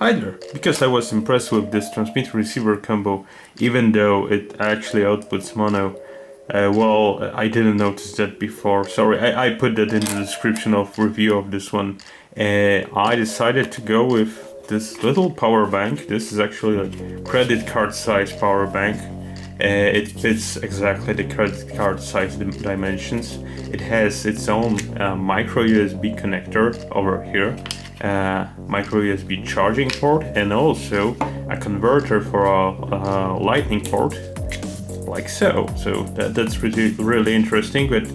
either, because I was impressed with this transmitter receiver combo, even though it actually outputs mono. Well, I didn't notice that before. Sorry, I put that in the description of review of this one. I decided to go with this little power bank. This is actually a credit card size power bank. It fits exactly the credit card size dimensions. It has its own micro USB connector over here, micro USB charging port, and also a converter for a lightning port, like so. So that's really interesting. But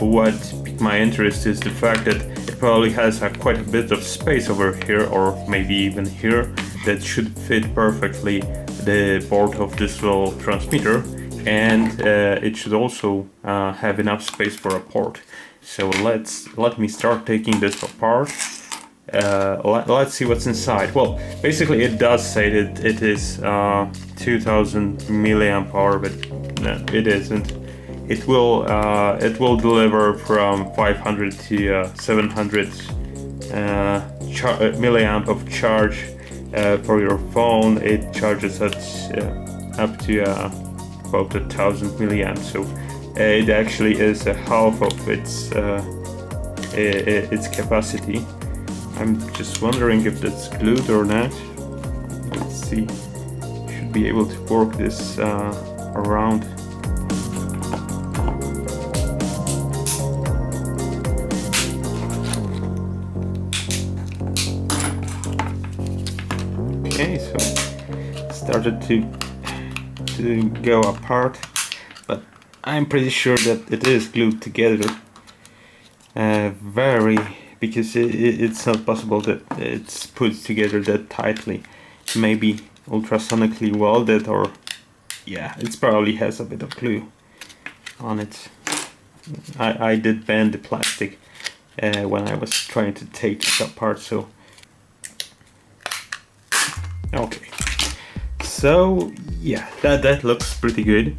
what piqued my interest is the fact that it probably has quite a bit of space over here, or maybe even here, that should fit perfectly the board of this little transmitter, and it should also have enough space for a port. So let me start taking this apart. Let's see what's inside. Well, basically it does say that it is 2000 milliamp hour, but no, it isn't. It will deliver from 500 to 700 milliamp of charge. For your phone. It charges at up to about 1000 milliamps, so it actually is a half of its capacity. I'm just wondering if that's glued or not. Let's see. Should be able to work this around. Okay, so it started to go apart, but I'm pretty sure that it is glued together. Because it's not possible that it's put together that tightly. Maybe ultrasonically welded, or yeah, it probably has a bit of glue on it. I did bend the plastic when I was trying to take it apart, so okay. So yeah, that looks pretty good.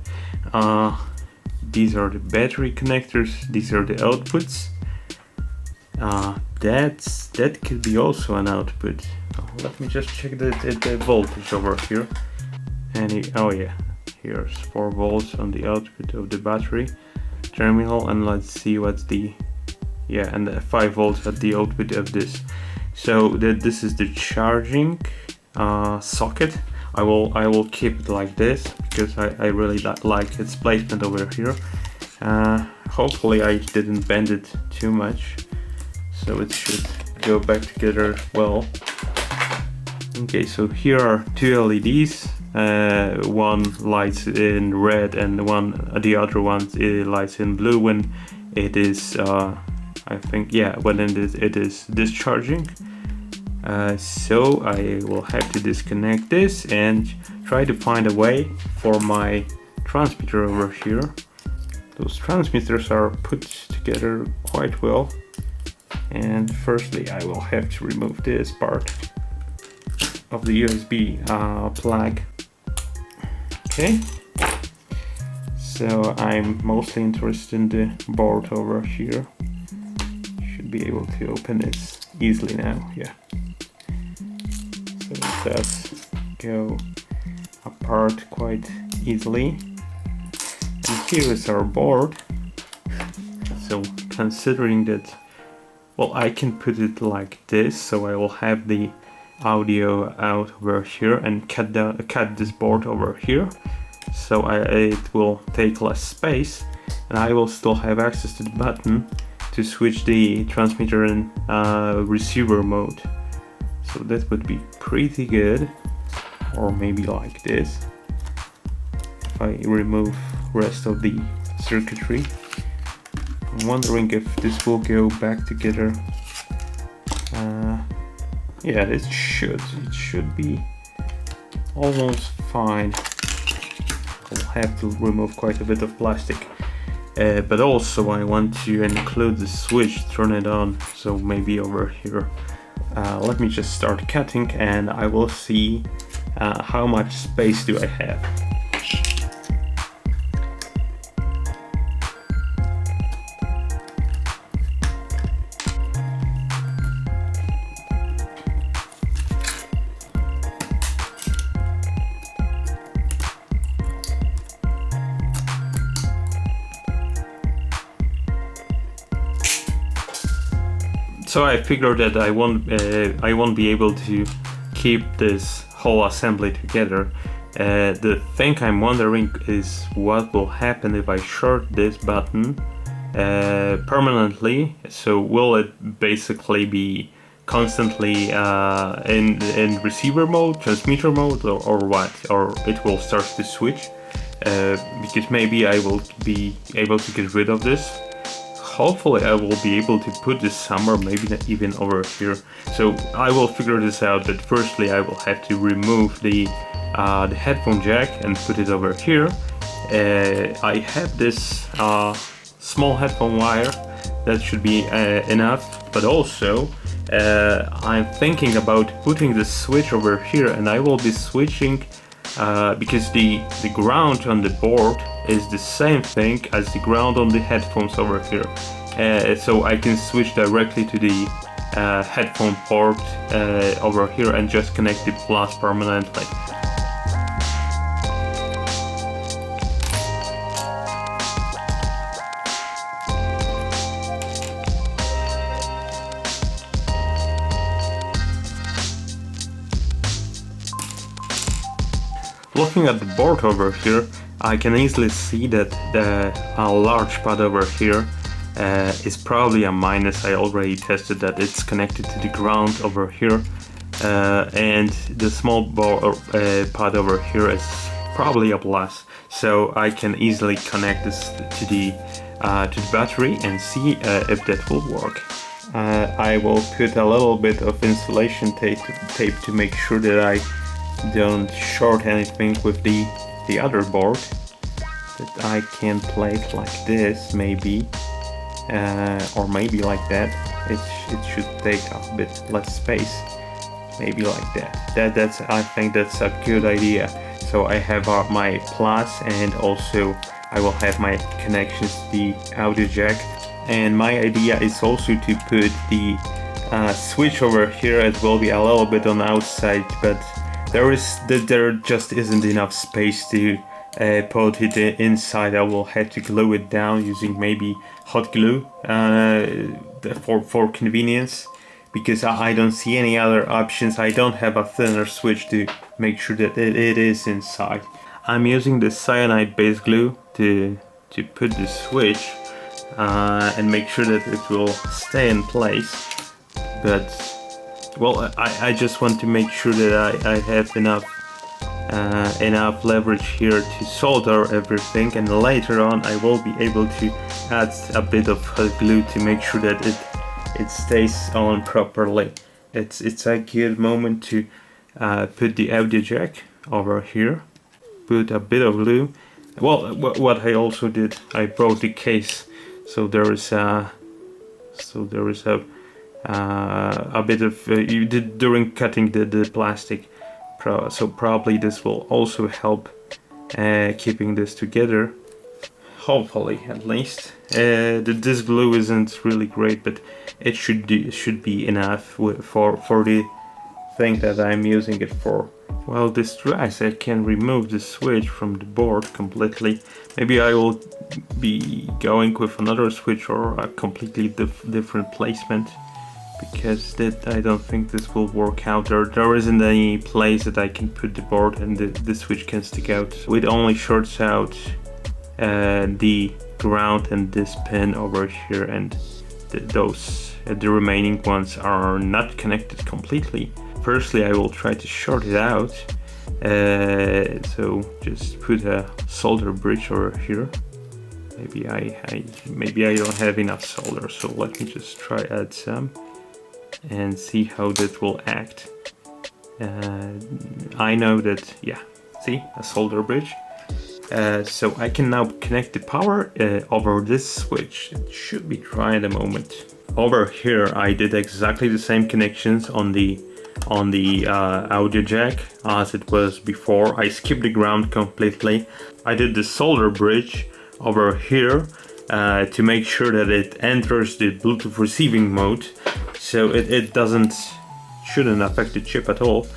These are the battery connectors, these are the outputs. That could be also an output. Let me just check the voltage over here. Oh yeah, here's 4 volts on the output of the battery terminal, and let's see what's the, yeah, and 5 volts at the output of this. So this is the charging socket. I will keep it like this because I really like its placement over here. Hopefully I didn't bend it too much, so it should go back together well. Okay, so here are 2 LEDs. One lights in red and the other one lights in blue when it is I think, yeah, when it is discharging. So I will have to disconnect this and try to find a way for my transmitter over here. Those transmitters are put together quite well, and firstly I will have to remove this part of the USB plug. Okay, so I'm mostly interested in the board over here. Should be able to open this easily now, yeah. So it does go apart quite easily. And here is our board. So considering that, well, I can put it like this, so I will have the audio out over here and cut this board over here, so it will take less space, and I will still have access to the button to switch the transmitter and receiver mode. So that would be pretty good. Or maybe like this, if I remove rest of the circuitry. I'm wondering if this will go back together. Yeah, it should be almost fine. I'll have to remove quite a bit of plastic, but also I want to include the switch, turn it on, so maybe over here. Let me just start cutting and I will see how much space do I have. So I figured that I won't be able to keep this whole assembly together. The thing I'm wondering is what will happen if I short this button permanently. So will it basically be constantly in receiver mode, transmitter mode, or what? Or it will start to switch? Because maybe I will be able to get rid of this. Hopefully I will be able to put this somewhere, maybe not even over here. So I will figure this out, but firstly I will have to remove the headphone jack and put it over here. I have this small headphone wire that should be enough, but also I'm thinking about putting the switch over here, and I will be switching because the ground on the board is the same thing as the ground on the headphones over here. So I can switch directly to the headphone port over here and just connect the plus permanently. Looking at the board over here, I can easily see that the large pad over here is probably a minus. I already tested that it's connected to the ground over here, and the small pad over here is probably a plus. So I can easily connect this to the battery and see if that will work. I will put a little bit of insulation tape to make sure that I don't short anything with the other board, that I can play it like this maybe, or maybe like that. It should take a bit less space, maybe like that. I think that's a good idea. So I have my plus, and also I will have my connections to the audio jack, and my idea is also to put the switch over here. It will be a little bit on the outside, but there just isn't enough space to put it inside. I will have to glue it down using maybe hot glue for convenience, because I don't see any other options. I don't have a thinner switch to make sure that it is inside. I'm using the cyanide base glue to put the switch and make sure that it will stay in place, but well, I just want to make sure that I have enough leverage here to solder everything, and later on I will be able to add a bit of hot glue to make sure that it stays on properly. It's a good moment to put the audio jack over here, put a bit of glue. Well, what I also did, I broke the case, so there is a bit of you did during cutting the plastic, so probably this will also help keeping this together, hopefully, at least. This glue isn't really great, but it should be enough for the thing that I'm using it for. Well, this dries, I can remove the switch from the board completely. Maybe I will be going with another switch or a completely different placement, because I don't think this will work out. There isn't any place that I can put the board and the switch can stick out. So it only shorts out the ground and this pin over here, and the remaining ones are not connected completely. Firstly, I will try to short it out. So just put a solder bridge over here. Maybe I don't have enough solder, so let me just try add some and see how that will act. I know that, yeah, see, a solder bridge. So I can now connect the power over this switch. It should be dry in a moment. Over here I did exactly the same connections on the audio jack as it was before. I skipped the ground completely. I did the solder bridge over here to make sure that it enters the Bluetooth receiving mode, so it shouldn't affect the chip at all.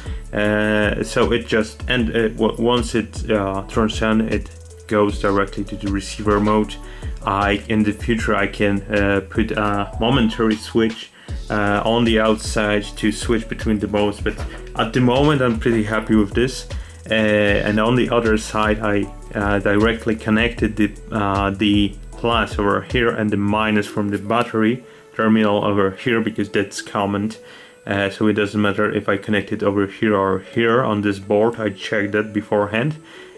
So it just once it turns on, it goes directly to the receiver mode. In the future I can put a momentary switch on the outside to switch between the modes, but at the moment I'm pretty happy with this. And on the other side I directly connected the plus over here and the minus from the battery terminal over here, because that's common. So it doesn't matter if I connect it over here or here on this board. I checked that beforehand.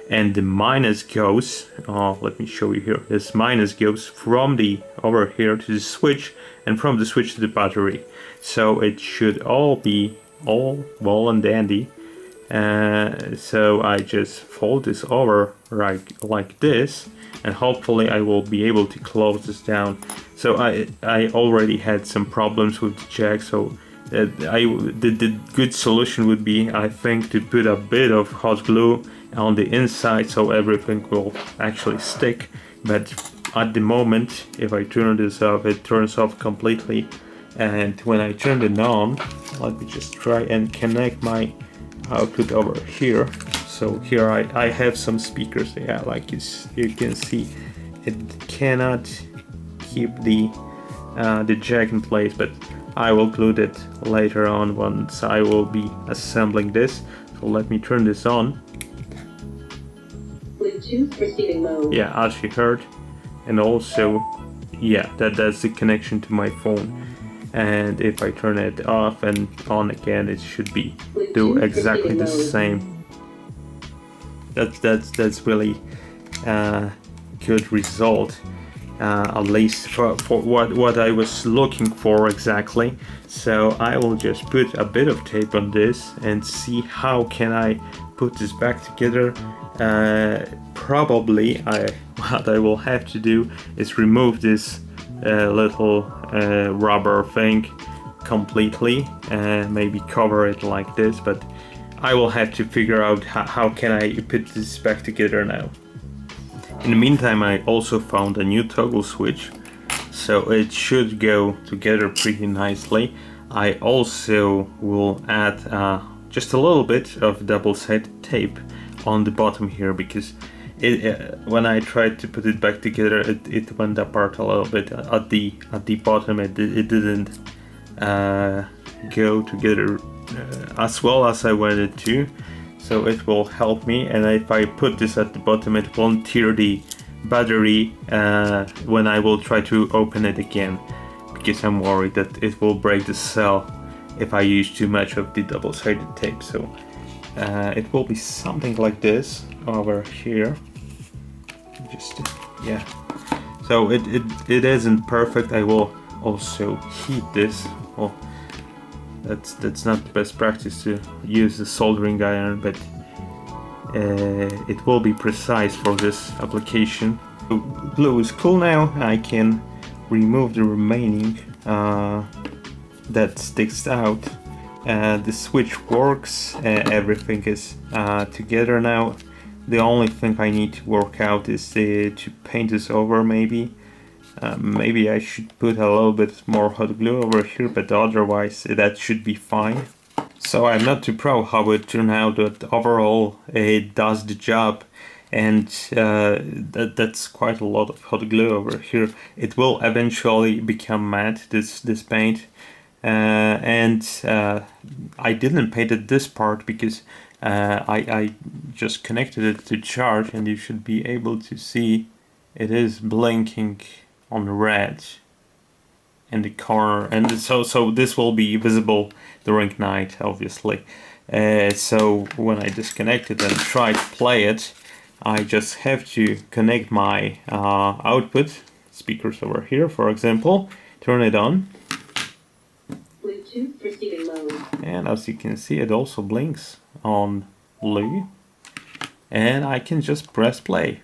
And the minus goes, let me show you here, this minus goes from the over here to the switch, and from the switch to the battery. So it should all be all well and dandy. So I just fold this over like this, and hopefully I will be able to close this down. So I already had some problems with the jack, so the good solution would be, I think, to put a bit of hot glue on the inside so everything will actually stick. But at the moment, if I turn this off, it turns off completely. And when I turn it on, let me just try and connect my output over here. So here I have some speakers. Yeah, like you can see, it cannot keep the jack in place, but I will glue it later on once I will be assembling this. So let me turn this on. Bluetooth receiving mode. Yeah, as you heard. And also, yeah, that's the connection to my phone. And if I turn it off and on again, it should be do exactly the same. That's really good result. At least for what I was looking for exactly. So I will just put a bit of tape on this and see how can I put this back together. Probably what I will have to do is remove this little rubber thing completely and maybe cover it like this, but I will have to figure out how can I put this back together now. In the meantime, I also found a new toggle switch, so it should go together pretty nicely. I also will add just a little bit of double-sided tape on the bottom here, because when I tried to put it back together, it went apart a little bit at the bottom. It didn't go together as well as I wanted to. So it will help me, and if I put this at the bottom, it won't tear the battery when I will try to open it again, because I'm worried that it will break the cell if I use too much of the double-sided tape. So it will be something like this over here. Just yeah. So it isn't perfect. I will also heat this. Well, that's not the best practice to use the soldering iron, but it will be precise for this application. So glue is cool now. I can remove the remaining that sticks out. The switch works. Everything is together now. The only thing I need to work out is to paint this over maybe. Maybe I should put a little bit more hot glue over here, but otherwise that should be fine. So I'm not too proud how it turned out, but overall it does the job, and that's quite a lot of hot glue over here. It will eventually become matte, this paint, and I didn't paint this part because I just connected it to charge, and you should be able to see it is blinking on red in the corner, and so this will be visible during night, obviously. So when I disconnect it and try to play it, I just have to connect my output speakers over here, for example, turn it on, Bluetooth receiving mode. and as you can see, it also blinks on blue, and I can just press play.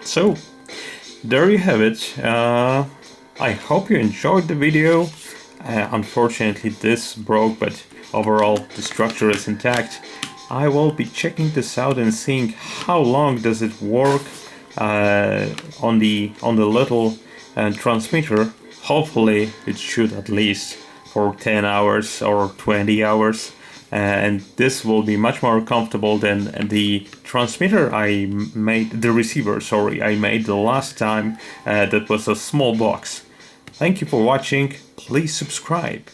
So there you have it. I hope you enjoyed the video. Unfortunately this broke, but overall the structure is intact. I will be checking this out and seeing how long does it work on the little transmitter. Hopefully it should at least for 10 hours or 20 hours. and this will be much more comfortable than the transmitter I made, the receiver, sorry, I made the last time. That was a small box. Thank you for watching. Please subscribe.